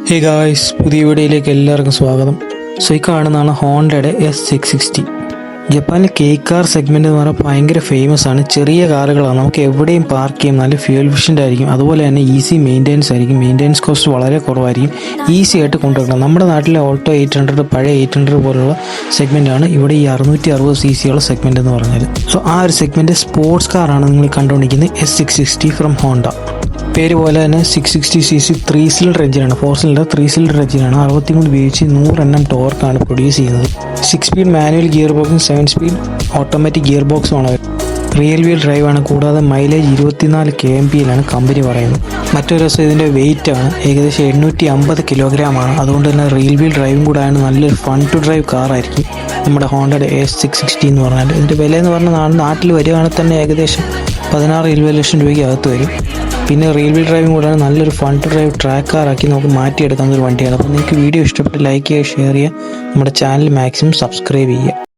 Hey guys, പുതിയ വീഡിയോയിലേക്ക് എല്ലാവർക്കും സ്വാഗതം. സോ ഈ കാണുന്നതാണ് ഹോണ്ടയുടെ S660. ജപ്പാനിലെ കേക്ക് കാർ സെഗ്മെൻറ്റ് എന്ന് പറഞ്ഞാൽ ഭയങ്കര ഫേമസ് ആണ്. ചെറിയ കാറുകളാണ്, നമുക്ക് എവിടെയും പാർക്ക് ചെയ്യും, നല്ല ഫ്യൂൽ എഫിഷ്യൻ്റ് ആയിരിക്കും. അതുപോലെ തന്നെ ഈസി മെയിൻ്റെനൻസ് ആയിരിക്കും, മെയിൻ്റെനൻസ് കോസ്റ്റ് വളരെ കുറവായിരിക്കും, ഈസി ആയിട്ട് കൊണ്ടുവരണം. നമ്മുടെ നാട്ടിലെ ഓൾട്ടോ 800, പഴയ 800 പോലുള്ള സെഗ്മെൻറ്റാണ് ഇവിടെ ഈ 660cc ഉള്ള സെഗ്മെൻറ്റ് എന്ന് പറഞ്ഞാൽ. സോ ആ ഒരു സെഗ്മെൻറ്റ് സ്പോർട്സ് കാറാണ് നിങ്ങൾ കണ്ടുകൊണ്ടിരിക്കുന്നത് S660 ഫ്രം ഹോണ്ട. പേര് പോലെ തന്നെ 660cc 3 സിലിണ്ടർ എഞ്ചിനാണ്, 4 സിലിണ്ടർ 3 സിലിണ്ടർ എഞ്ചിനാണ്. 63 ഉപയോഗിച്ച് 100 Nm ടോർക്കാണ് പ്രൊഡ്യൂസ് ചെയ്യുന്നത്. 6 സ്പീഡ് മാനുവൽ ഗിയർ ബോക്സും 7 സ്പീഡ് ഓട്ടോമാറ്റിക് ഗിയർ ബോക്സുമാണ്. റിയൽ വീൽ ഡ്രൈവാണ്, കൂടാതെ മൈലേജ് 24 kmpയിലാണ് കമ്പനി പറയുന്നത്. മറ്റൊരു രസം ഇതിൻ്റെ വെയിറ്റ് ആണ്, ഏകദേശം 850 കിലോഗ്രാമാണ്. അതുകൊണ്ട് തന്നെ റിയൽ വീൽ ഡ്രൈവും കൂടെ ആണ്, നല്ലൊരു ഫൺ ടു ഡ്രൈവ് കാറായിരിക്കും നമ്മുടെ ഹോണ്ടയുടെ S660 എന്ന് പറഞ്ഞാൽ. ഇതിൻ്റെ വില എന്ന് പറഞ്ഞാൽ നാട്ടിൽ വരികയാണെങ്കിൽ തന്നെ ഏകദേശം 16-20 ലക്ഷം രൂപയ്ക്ക് അകത്ത് വരും. പിന്നെ റിയൽ വീൽ ഡ്രൈവിംഗ് കൂടാണ്, നല്ലൊരു ഫൺ ടു ഡ്രൈവ് ട്രാക്ക് കാറാക്കി നമുക്ക് മാറ്റിയെടുക്കാവുന്ന ഒരു വണ്ടിയാണ്. അപ്പോൾ നിങ്ങൾക്ക് വീഡിയോ ഇഷ്ടപ്പെട്ട് ലൈക്ക് ചെയ്യുക, ഷെയർ ചെയ്യുക, നമ്മുടെ ചാനൽ മാക്സിമം സബ്സ്ക്രൈബ് ചെയ്യുക.